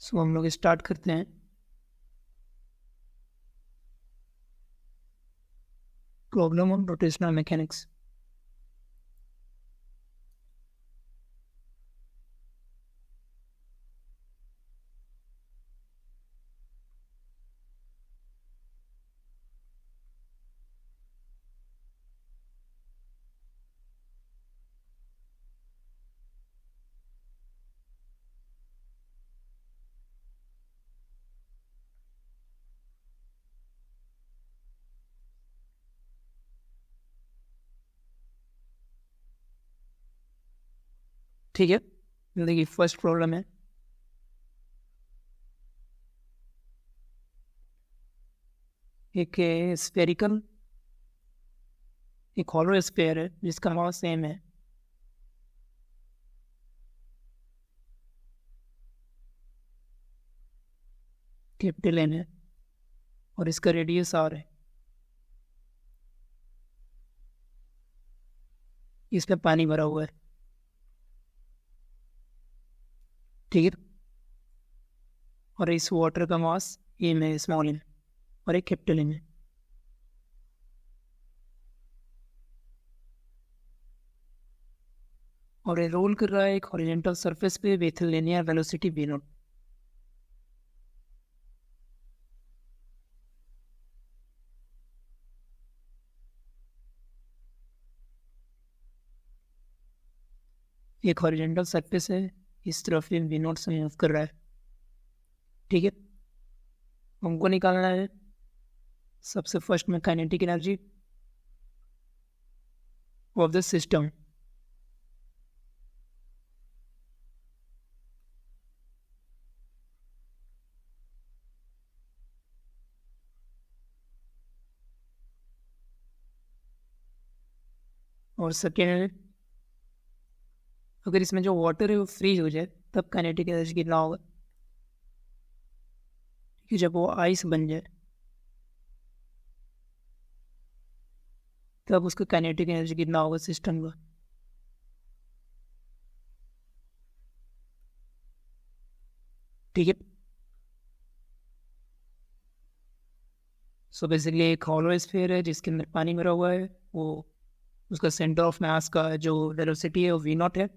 सो हम लोग स्टार्ट करते हैं। Problem on rotational mechanics. ठीक है, देखिए फर्स्ट प्रॉब्लम है एक स्फेरिकल, एक हॉलो स्फेयर है जिसका मास सेम है। कैपिटल एन है और इसका रेडियस आर है। इसमें पानी भरा हुआ है। ठीक है, और इस वाटर का मास एम है, स्मॉल एम, और एक कैपिटल एम है। और ये रोल कर रहा है एक हॉरिजॉन्टल सरफेस पे with linear velocity v not. एक हॉरिजॉन्टल सरफेस है, इस तरफ ये v नॉट से मूव कर रहा है। ठीक है, हमको निकालना है सबसे फर्स्ट में kinetic energy of the system. और सेकेंड, अगर इसमें जो वाटर है वो फ्रीज हो जाए तब काइनेटिक एनर्जी कितना होगा, कि जब वो आइस बन जाए तब उसका काइनेटिक एनर्जी कितना होगा सिस्टम का। ठीक है, सो बेसिकली एक हॉलो स्फीयर है जिसके अंदर पानी भरा हुआ है। वो उसका सेंटर ऑफ मास का जो वेलोसिटी है वो v नॉट है।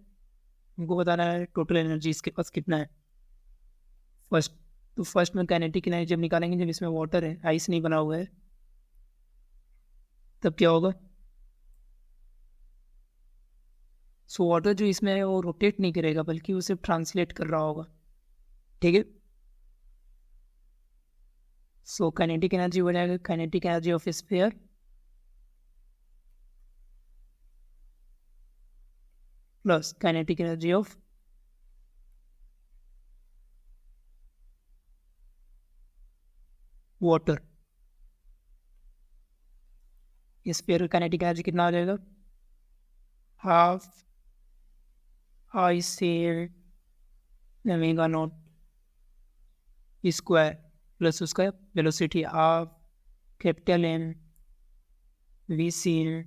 हमको बताना है टोटल एनर्जी इसके पास कितना है। फर्स्ट तो फर्स्ट में काइनेटिक एनर्जी जब निकालेंगे, जब इसमें वाटर है, आइस नहीं बना हुआ है, तब क्या होगा। सो वाटर जो इसमें है वो रोटेट नहीं करेगा बल्कि उसे ट्रांसलेट कर रहा होगा। ठीक है, सो काइनेटिक एनर्जी हो जाएगा kinetic energy of sphere plus kinetic energy of water. Sphere का काइनेटिक एनर्जी कितना आ जाएगा, half I cell omega naught square plus उसका velocity half capital M V C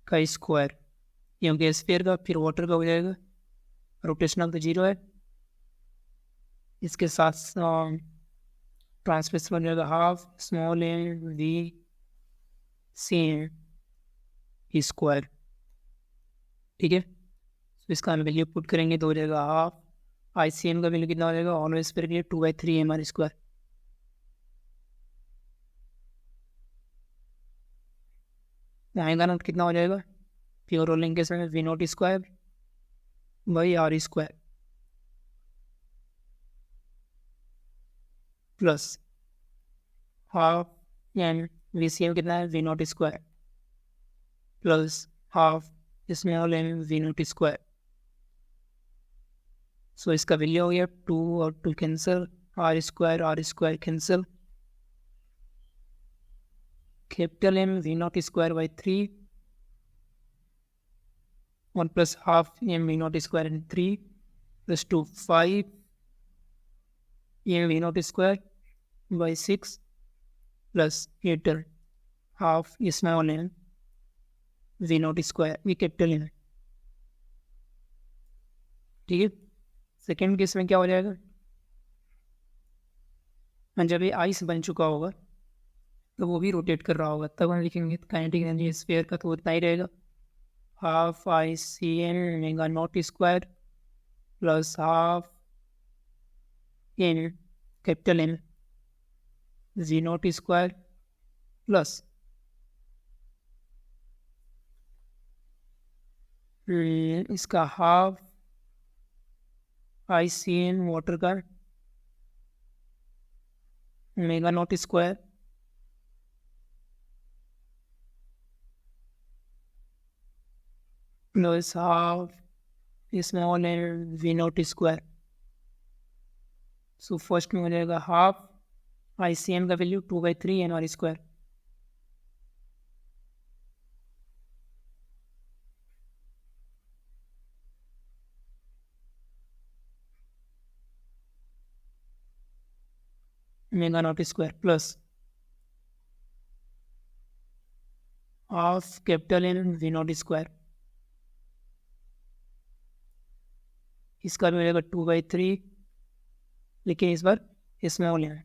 का स्क्वायर, क्योंकि स्फीयर का फिर वाटर का हो जाएगा। रोटेशनल तो जीरो है, इसके साथ ट्रांसफर बन जाएगा half small M V C square. ठीक है, तो इसका हम वैल्यू पुट करेंगे तो हो जाएगा हाफ आई सी एम का वैल्यू कितना हो जाएगा, ऑलवेज पर 2/3 mr²। आएगा ना कितना हो जाएगा, प्योर रोलिंग के समय V naught square by R square plus half M V C M कितना है V naught square plus half small M V naught square. So इसका वैल्यू हो गया 2 और 2 cancel, R square cancel, capital M V naught square by 3 1 plus half M V naught square and 3 plus 2 5 M V naught square by 6 plus 8 half small M V naught square, ये capital M है। ठीक है, second case में क्या हो जाएगा, और जब ये आइस बन चुका होगा तो वो भी रोटेट कर रहा होगा, तब हम लिखेंगे काइनेटिक एनर्जी स्फीयर का तो उतना ही रहेगा, half I C N omega naught square plus half in capital N G naught square plus इसका half I C N water का omega naught square plus half small N V naught square. So first में हो जाएगा half I C N का value 2/3 N R square omega naught square plus half capital N V naught square, इसका भी मिलेगा 2/3, लेकिन इस बार स्मॉल एन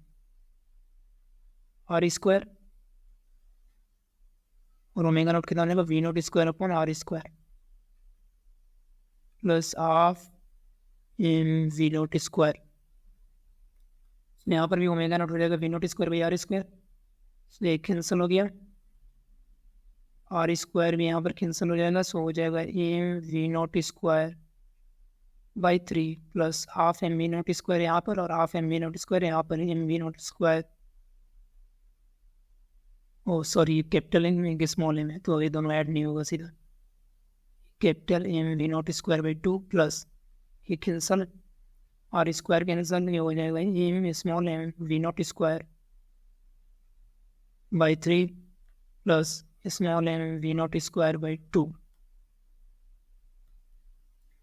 आर स्क्वायर और ओमेगा नॉट कितना मिलेगा V naught square upon R square plus half in V naught square. यहाँ पर भी ओमेगा नॉट हो जाएगा V naught square by R square, इसलिए कैंसिल हो गया, आर स्क्वायर भी यहाँ पर कैंसिल हो जाएगा, सो हो जाएगा M V naught square by 3 plus half M V naught square यहाँ पर और half M V naught square यहाँ पर M V naught square, O sorry capital M में स्मॉल एम है तो ये दोनों ऐड नहीं होगा, सीधा capital M V naught square by 2 plus ये कैंसल आर स्क्वायर कैंसल, ये हो जाएगा M small M V naught square by 3 plus small M V naught square by 2।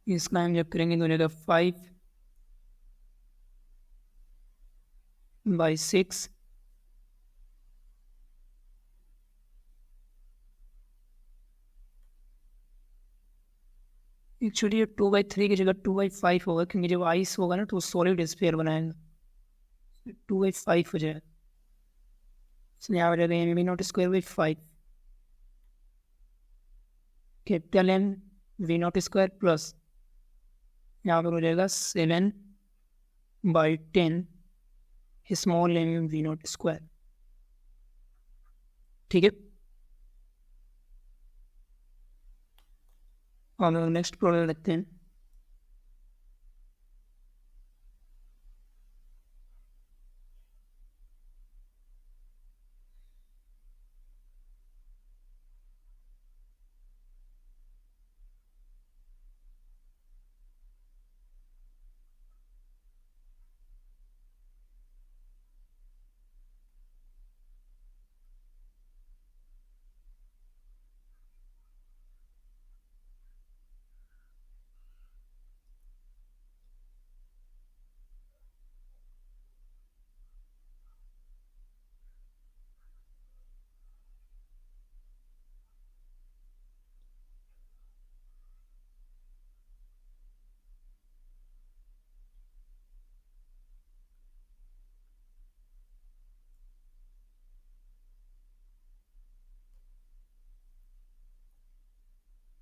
इसका हम जब करेंगे तो हो जाएगा 5/6 एक्चुअली 2/3 की जगह 2/5 होगा, क्योंकि जब आइस होगा ना तो सॉलिड स्फीयर बनाएगा, 2/5 हो जाएगा, इसलिए यहाँ हो जाएगा M V naught square by 5 capital M V naught square plus यहाँ पर हो जाएगा 7/10 small M V naught square. ठीक है, और नेक्स्ट प्रॉब्लम देखते हैं।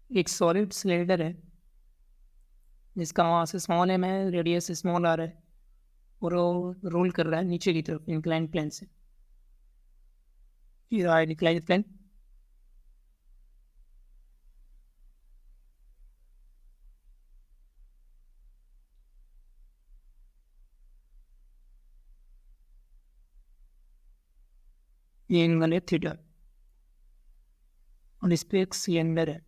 एक सॉलिड सिलेंडर है जिसका वहाँ से स्मॉल एम है, रेडियस स्मॉल आ रहा है और वो रोल कर रहा है नीचे की तरफ इंक्लाइन प्लेन से, फिर आए डिक्लाइन प्लेन, ये एंगल है थीटा और इस पे एक सिलेंडर है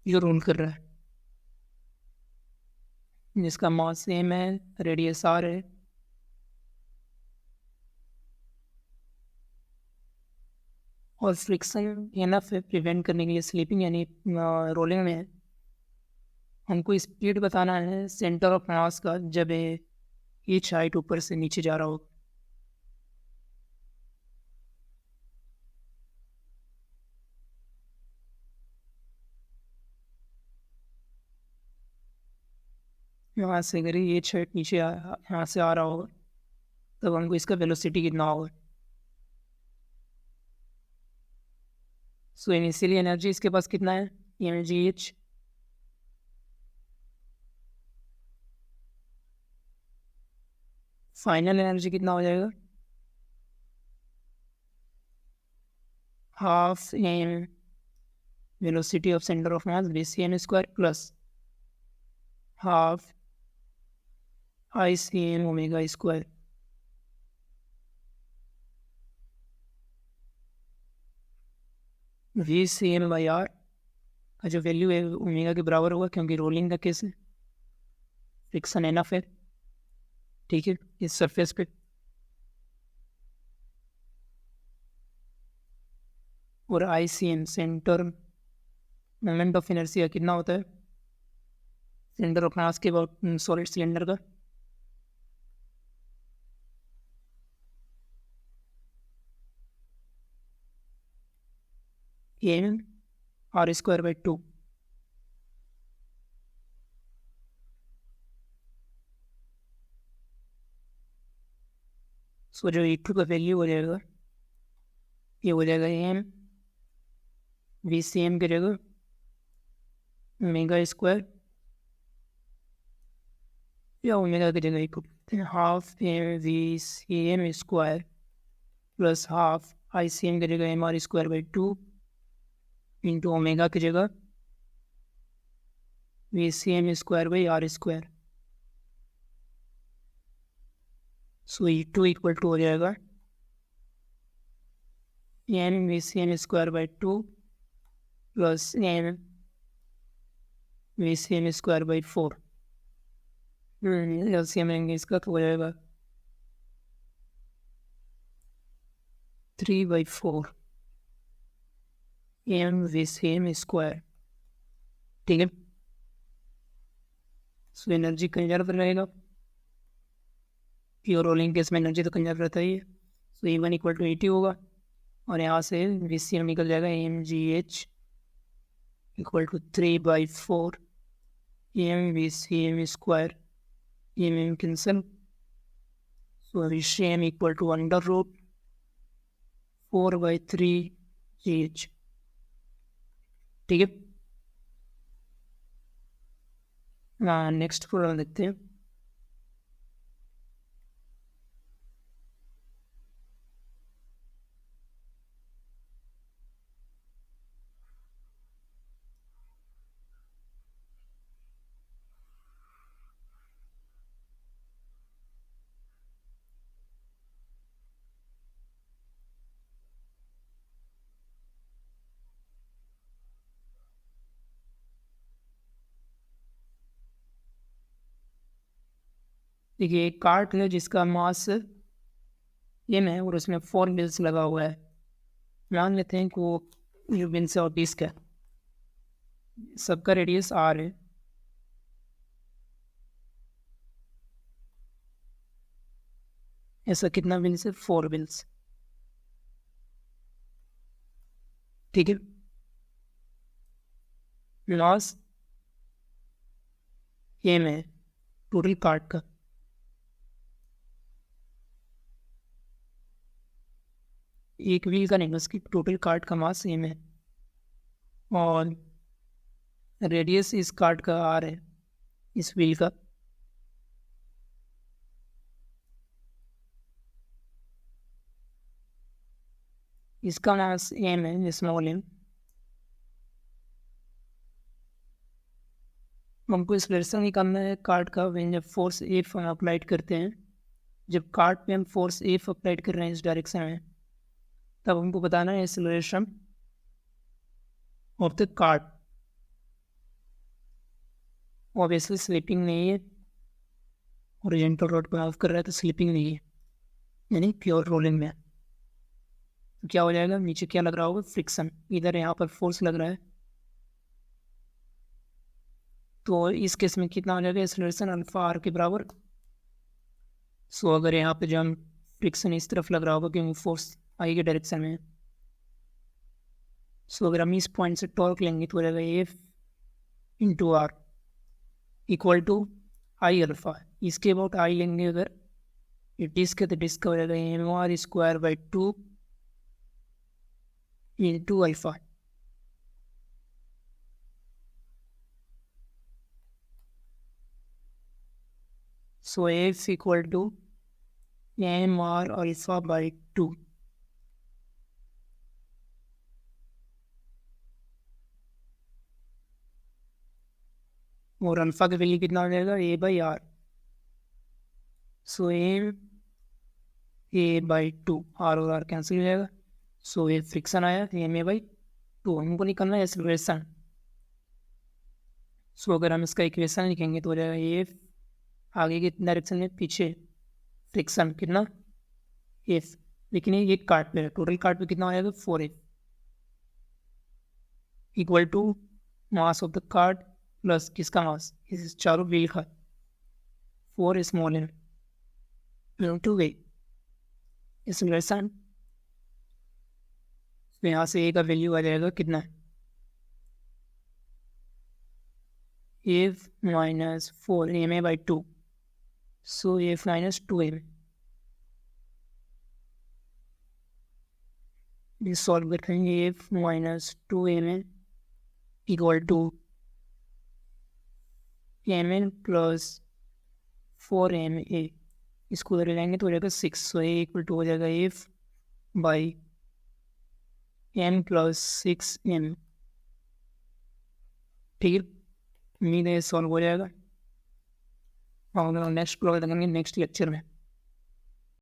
जो रोल कर रहा है, जिसका मास सेम है, रेडियस आर है और फ्रिक्शन एनफ है प्रिवेंट करने के लिए स्लीपिंग यानी रोलिंग में है। हमको स्पीड बताना है सेंटर ऑफ मास का जब ईच हाइट ऊपर से नीचे जा रहा हो। यहाँ से अगर ये छेद नीचे यहाँ से आ रहा होगा तब हमको इसका वेलोसिटी कितना होगा। सो इनिशियली एनर्जी इसके पास कितना है, एनर्जी एच, फाइनल एनर्जी कितना हो जाएगा, half M velocity of centre of mass VCN square plus half ICN omega square. VCN by R का जो वैल्यू है ओमेगा के बराबर होगा, क्योंकि रोलिंग का केस है, फ्रिक्शन एनफ है, ठीक है, इस सरफेस पे। और ICN centre moment of inertia कितना होता है, सेंटर ऑफ मास के अबाउट सॉलिड सिलेंडर का, एम आर स्क्वायर बाई 2। सो जो E2 का वैल्यू हो जाएगा ये हो जाएगा एम VCM की जगह ओमेगा स्क्वायर या ओमेगा की जगह equal half M VCM square plus half ICM की जगह MR square by 2 into omega की जगह VCM square by R square. So E2 equal to हो जाएगा M VCM square by 2 plus M VCM square by 4। LCM लेंगे इसका तो हो जाएगा 3/4 एम VCM स्क्वायर, ठीक है। सो एनर्जी कंजर्व रहेगा, प्योर रोलिंग केस में एनर्जी तो कंजर्व रहता ही है। सो E1 इक्वल टू 80 होगा और यहाँ से VCM निकल जाएगा mgh equal to 3/4 M VCM square, M cancel, so VCM equal to under root 4/3 GH, ठीक है। नेक्स्ट प्रॉब्लम देखते हैं। देखिए एक कार्ट है जिसका मास एम है और उसमें 4 व्हील्स लगा हुआ है। मान लेते हैं कि वो ये व्हील्स और डिस्क है, सबका रेडियस R है। ऐसा कितना व्हील्स है, 4 व्हील्स, ठीक है। लॉस एम है टोटल कार्ट का, एक व्हील का नहीं, उसकी टोटल कार्ट का मास एम है और रेडियस इस कार्ट का R है, इस व्हील का। इसका मास एम है, स्मॉल एम। हमको एक्सेलरेशन निकालना है कार्ट का, जब फोर्स एफ हम अप्लाइड करते हैं, जब कार्ट पे हम फोर्स एफ अप्लाइड कर रहे हैं इस डायरेक्शन में, तब हमको बताना है acceleration of the cart. Obviously slipping नहीं है, हॉरिजॉन्टल रोड पर मूव कर रहा है तो स्लिपिंग नहीं है, यानी प्योर रोलिंग में। तो क्या हो जाएगा, नीचे क्या लग रहा होगा, फ्रिक्शन। इधर यहाँ पर फोर्स लग रहा है, तो इस केस में कितना हो जाएगा, एक्सेलरेशन अल्फा आर के बराबर। सो अगर यहाँ पे जो हम फ्रिक्शन इस तरफ लग रहा होगा क्योंकि फोर्स आगे के डायरेक्शन में है, सो अगर हम इस पॉइंट से टॉर्क लेंगे तो हो जाएगा F into R equal to I alpha. इसके अबाउट आई लेंगे अगर डिस्क है तो डिस्क का हो जाएगा M R square by 2 into alpha. So F equal to M R alpha by 2। और अल्फा का वैल्यू कितना हो जाएगा A by R. So M A by 2 R और आर कैंसिल हो जाएगा। सो ये फ्रिक्शन आया एम ए बाई 2। हमको निकालना है एक्सेलरेशन। सो अगर हम इसका इक्वेशन लिखेंगे तो हो जाएगा एफ आगे के डायरेक्शन में पीछे फ्रिक्शन कितना एफ। लेकिन ये कार्ड पे है, टोटल कार्ड पे कितना हो जाएगा 4F equal to mass of the cart plus किसका मास, इस चारों व्हील का 4 स्मॉल एम इंटू वे एक्सेलरेशन। तो यहाँ से ए का वैल्यू आ जाएगा कितना F minus 4 ma by 2। So F minus 2m। ये सॉल्व करते हैं F minus 2ma equal to mn plus 4ma। इसको उधर लेंगे तो हो जाएगा 6। सो ए इक्वल टू हो जाएगा F by m plus 6m। ठीक है, उम्मीद है सॉल्व हो जाएगा और नेक्स्ट प्रॉब्लम करेंगे नेक्स्ट लेक्चर में।